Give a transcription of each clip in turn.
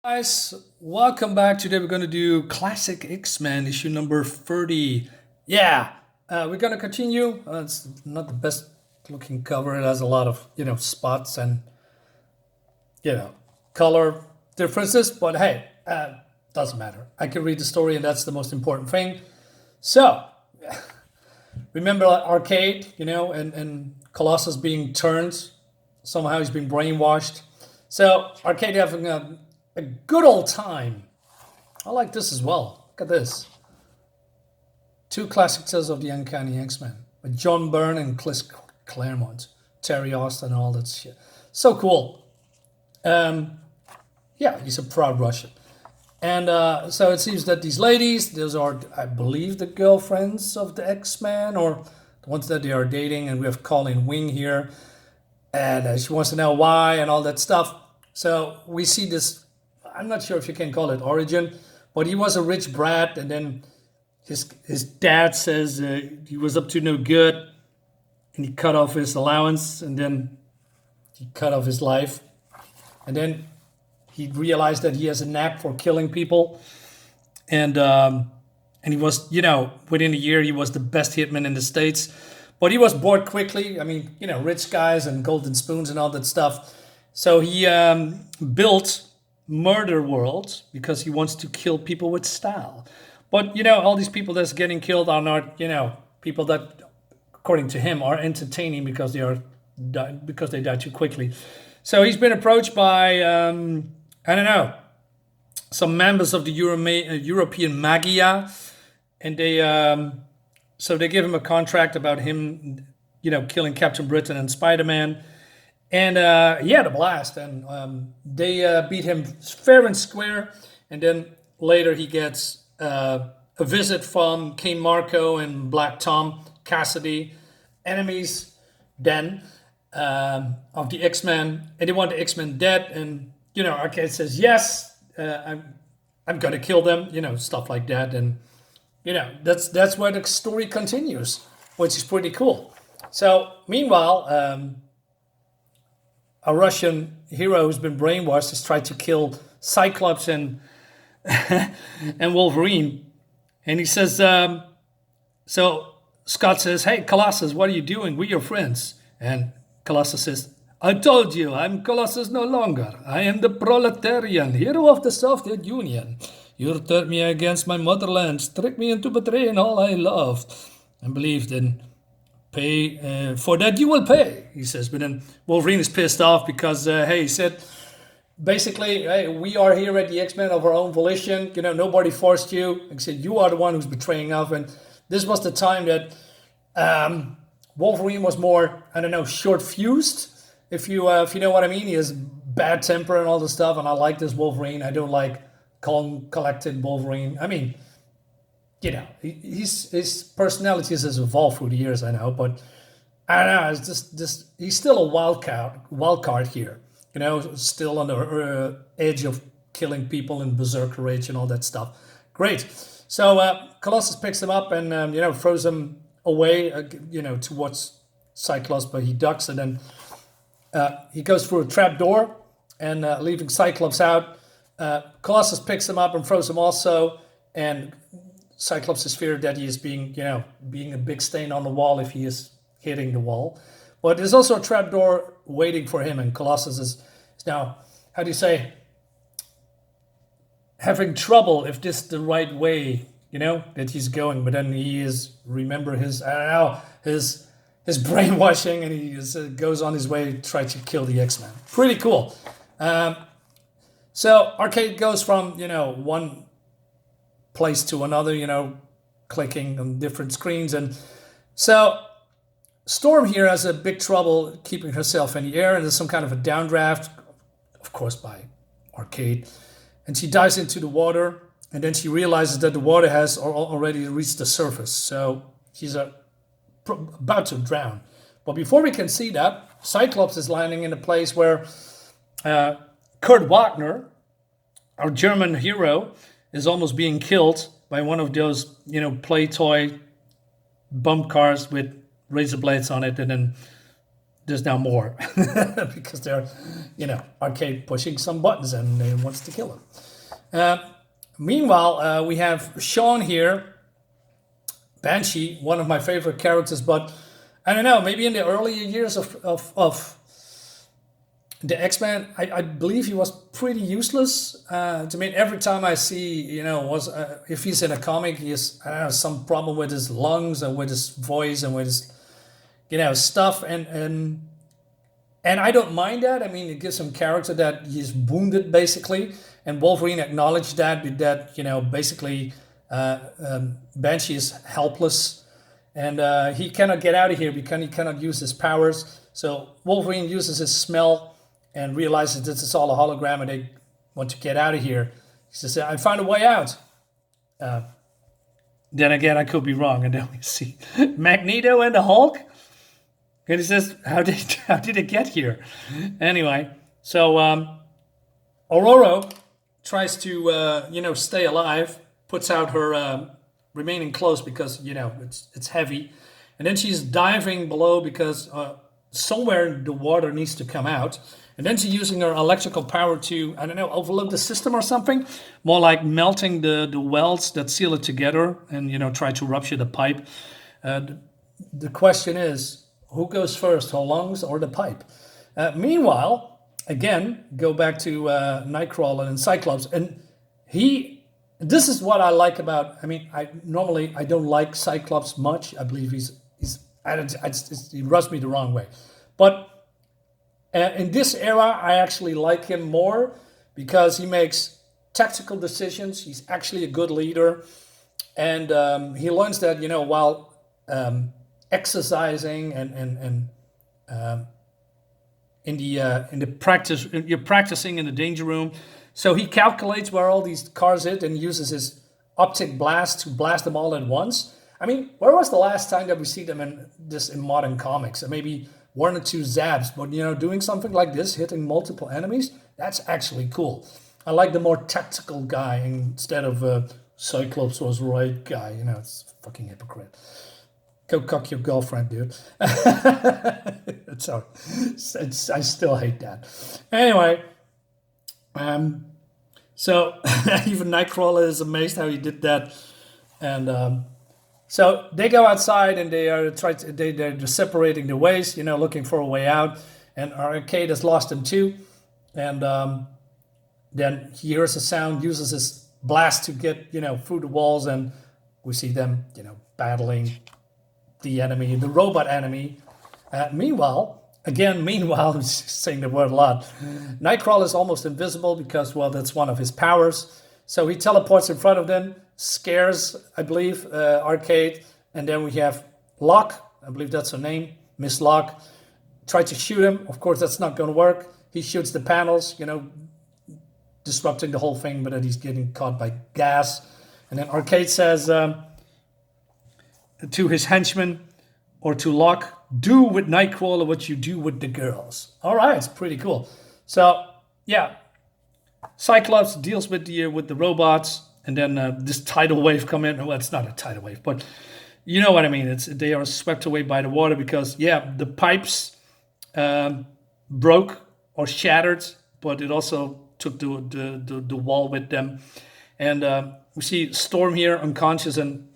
Guys, welcome back. Today we're going to do Classic X-Men issue number 30. Yeah, we're going to continue. It's not the best looking cover. It has a lot of, spots and, you know, color differences. But hey, doesn't matter. I can read the story and that's the most important thing. So, remember Arcade, and Colossus being turned. Somehow he's being brainwashed. So, Arcade having a good old time. I like this as well. Look at this. Two classic tales of the Uncanny X-Men with John Byrne and Chris Claremont, Terry Austin, and all that shit. So cool. Yeah, he's a proud Russian. And so it seems that these ladies, those are, I believe, the girlfriends of the X-Men or the ones that they are dating. And we have Colleen Wing here. And she wants to know why and all that stuff. So we see this, I'm not sure if you can call it origin, but he was a rich brat. And then his dad says he was up to no good. And he cut off his allowance. And then he cut off his life. And then he realized that he has a knack for killing people. And he was, within a year, he was the best hitman in the States. But he was bored quickly. I mean, rich guys and golden spoons and all that stuff. So he built Murder World because he wants to kill people with style. But, all these people that's getting killed are not, people that, according to him, are entertaining because they die too quickly. So he's been approached by, I don't know, some members of the European Magia. And they give him a contract about him, killing Captain Britain and Spider-Man. And he had a blast. And they beat him fair and square. And then later he gets a visit from King Marco and Black Tom Cassidy, enemies then of the X-Men. And they want the X-Men dead. And, Arcade says, yes, I'm going to kill them, stuff like that. And that's where the story continues, which is pretty cool. So meanwhile, a Russian hero who's been brainwashed has tried to kill Cyclops and and Wolverine, and he says, so Scott says, "Hey, Colossus, what are you doing? We're your friends." And Colossus says, "I told you, I'm Colossus no longer. I am the proletarian, hero of the Soviet Union. You turned me against my motherland, tricked me into betraying all I loved and believed in. Pay for that you will pay," he says. But then Wolverine is pissed off because, he said, basically, hey, we are here at the X-Men of our own volition. Nobody forced you. He said, you are the one who's betraying us. And this was the time that Wolverine was more, I don't know, short-fused. If you know what I mean. He has bad temper and all this stuff. And I like this Wolverine. I don't like calm, collected Wolverine. I mean, his personality has evolved through the years, I know, but I don't know. It's just he's still a wild card here. Still on the edge of killing people in berserker rage and all that stuff. Great. So Colossus picks him up and throws him away, towards Cyclops, but he ducks and then he goes through a trap door and leaving Cyclops out. Colossus picks him up and throws him also, and Cyclops is feared that he is being a big stain on the wall if he is hitting the wall. But there's also a trapdoor waiting for him, and Colossus is now, how do you say, having trouble if this is the right way, that he's going. But then he is, remember his, I don't know, his brainwashing, and he goes on his way to try to kill the X-Men. Pretty cool. So Arcade goes from, one place to another, clicking on different screens. And so Storm here has a big trouble keeping herself in the air, and there's some kind of a downdraft, of course, by Arcade. And she dives into the water, and then she realizes that the water has already reached the surface. So she's about to drown. But before we can see that, Cyclops is landing in a place where Kurt Wagner, our German hero, is almost being killed by one of those, play toy bump cars with razor blades on it. And then there's now more because they're, Arcade pushing some buttons and they wants to kill him. Meanwhile, we have Sean here, Banshee, one of my favorite characters, but I don't know, maybe in the earlier years of the X-Men, I believe he was pretty useless. To me, every time I see, if he's in a comic, he has, I don't know, some problem with his lungs and with his voice and with his, stuff. And I don't mind that. I mean, it gives him character that he's wounded, basically. And Wolverine acknowledged that basically Banshee is helpless. And he cannot get out of here because he cannot use his powers. So Wolverine uses his smell and realizes this is all a hologram and they want to get out of here. He says, I found a way out. Then again, I could be wrong. And then we see Magneto and the Hulk. And he says, how did it get here? Anyway, so Aurora tries to, stay alive, puts out her remaining clothes because, it's heavy. And then she's diving below because somewhere the water needs to come out. And then she's using her electrical power to, overload the system or something. More like melting the welds that seal it together and, try to rupture the pipe. The question is, who goes first, her lungs or the pipe? Meanwhile, again, go back to Nightcrawler and Cyclops. And this is what I like about, I don't like Cyclops much. I believe he rubs me the wrong way. But in this era, I actually like him more because he makes tactical decisions. He's actually a good leader. And he learns that, while exercising and in the practice, you're practicing in the danger room. So he calculates where all these cars hit and uses his optic blast to blast them all at once. Where was the last time that we see them in modern comics? Maybe one or two zaps, but doing something like this, hitting multiple enemies, that's actually cool. I like the more tactical guy instead of Cyclops was right guy. It's a fucking hypocrite. Go cuck your girlfriend, dude. Sorry. I still hate that. Anyway, so even Nightcrawler is amazed how he did that. And so they go outside and they're separating the ways, looking for a way out. And Arcade has lost him too. And then he hears a sound, uses his blast to get, through the walls. And we see them, battling the enemy, the robot enemy. Meanwhile, I'm saying the word a lot. Nightcrawler is almost invisible because, that's one of his powers. So he teleports in front of them, scares, I believe, Arcade. And then we have Locke, I believe that's her name, Miss Locke, try to shoot him. Of course, that's not going to work. He shoots the panels, disrupting the whole thing, but then he's getting caught by gas. And then Arcade says to his henchman or to Locke, do with Nightcrawler what you do with the girls. All right, it's pretty cool. So, yeah, Cyclops deals with the robots, and then this tidal wave come in. Well, it's not a tidal wave, but you know what I mean. They are swept away by the water because, the pipes broke or shattered, but it also took the wall with them. And we see Storm here unconscious, and,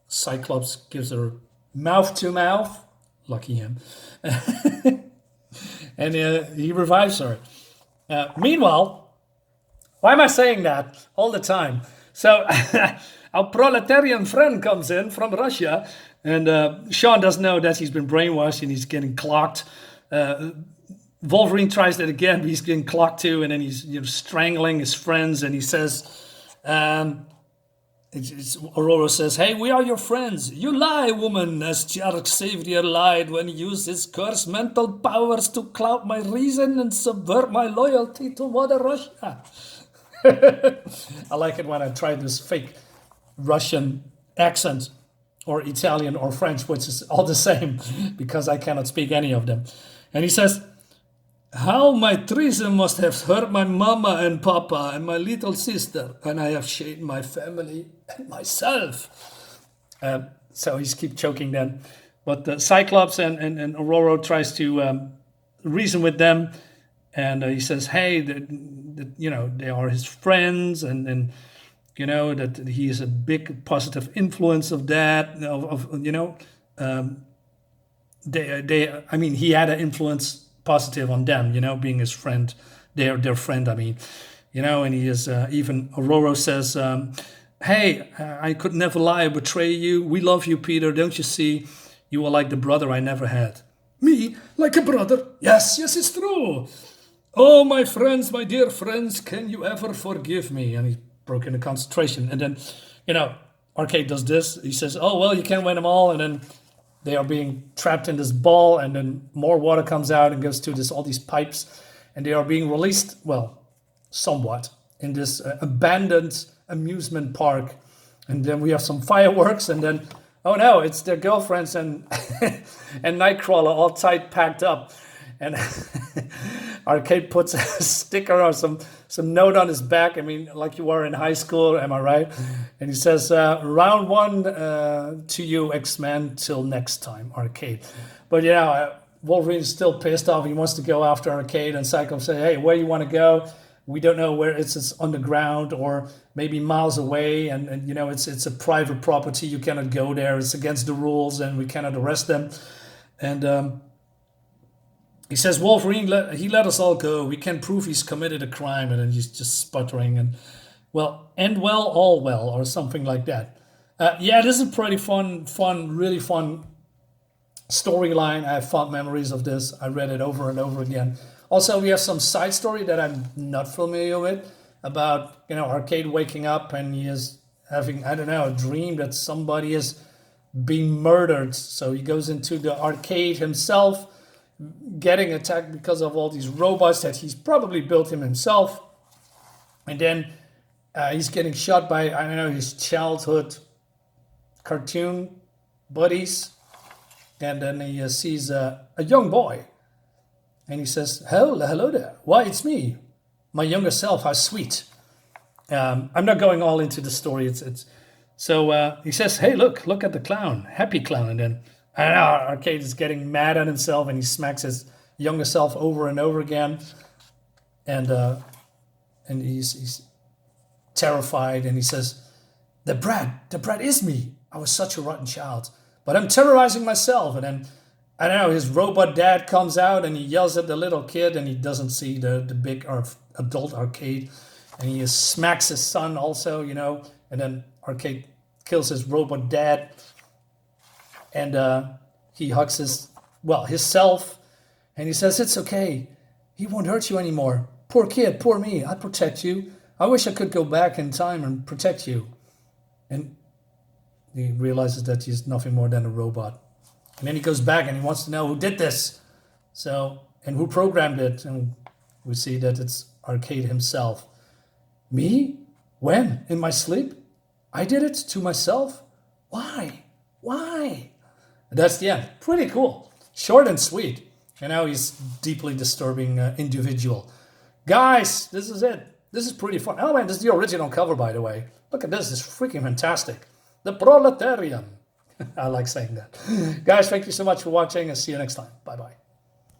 Cyclops gives her mouth to mouth. Lucky him. And he revives her. Meanwhile, why am I saying that all the time? So our proletarian friend comes in from Russia, and Sean doesn't know that he's been brainwashed and he's getting clocked. Wolverine tries that again, but he's getting clocked too, and then he's strangling his friends, and he says, Aurora says, hey, we are your friends. You lie, woman, as Jark Xavier lied when he used his cursed mental powers to cloud my reason and subvert my loyalty to Mother Russia. I like it when I try this fake Russian accent, or Italian or French, which is all the same, because I cannot speak any of them. And he says, how my treason must have hurt my mama and papa and my little sister, and I have shamed my family and myself. So he's keep choking then. But the Cyclops and Aurora tries to reason with them, and he says, "Hey, they are his friends, and that he is a big positive influence of that. I mean, he had an influence positive on them, being his friend, their friend. I mean, and he is even Aurora says." Hey, I could never lie or betray you. We love you, Peter. Don't you see? You are like the brother I never had. Me? Like a brother? Yes, it's true. Oh, my friends, my dear friends, can you ever forgive me? And he broke into concentration. And then, Arcade does this. He says, oh, well, you can't win them all. And then they are being trapped in this ball. And then more water comes out and goes to all these pipes. And they are being released, well, somewhat, in this abandoned amusement park. And then we have some fireworks, and then oh no, it's their girlfriends and and Nightcrawler all tight packed up, and Arcade puts a sticker or some note on his back. I mean, like you were in high school, am I right? And he says, round one to you, X-Men, till next time, Arcade. But Wolverine's still pissed off. He wants to go after Arcade, and Cyclops say, hey, where you want to go? We don't know where it's underground or maybe miles away, and it's a private property. You cannot go there. It's against the rules, and we cannot arrest them. And he says, Wolverine, he let us all go. We can prove he's committed a crime, and then he's just sputtering and end well, all well, or something like that. This is pretty fun, really fun storyline. I have fond memories of this. I read it over and over again. Also, we have some side story that I'm not familiar with about, Arcade waking up and he is having, a dream that somebody is being murdered. So he goes into the arcade himself, getting attacked because of all these robots that he's probably built himself. And then he's getting shot by, his childhood cartoon buddies. And then he sees a young boy. And he says, hello there. Why, it's me, my younger self. How sweet. I'm not going all into the story. So he says, hey, look at the clown, happy clown. And then Arcade is getting mad at himself, and he smacks his younger self over and over again. And he's terrified, and he says, the brat is me. I was such a rotten child, but I'm terrorizing myself. And then his robot dad comes out and he yells at the little kid, and he doesn't see the big adult Arcade. And he smacks his son also, and then Arcade kills his robot dad. And he hugs his self, and he says, it's okay. He won't hurt you anymore. Poor kid, poor me. I'd protect you. I wish I could go back in time and protect you. And he realizes that he's nothing more than a robot. And then he goes back and he wants to know who did this. And who programmed it. And we see that it's Arcade himself. Me? When? In my sleep? I did it to myself? Why? And that's the end. Pretty cool. Short and sweet. And now he's deeply disturbing individual. Guys, this is it. This is pretty fun. Oh man, this is the original cover, by the way. Look at this. It's freaking fantastic. The Proletarian. I like saying that. Guys, thank you so much for watching, and see you next time. Bye-bye.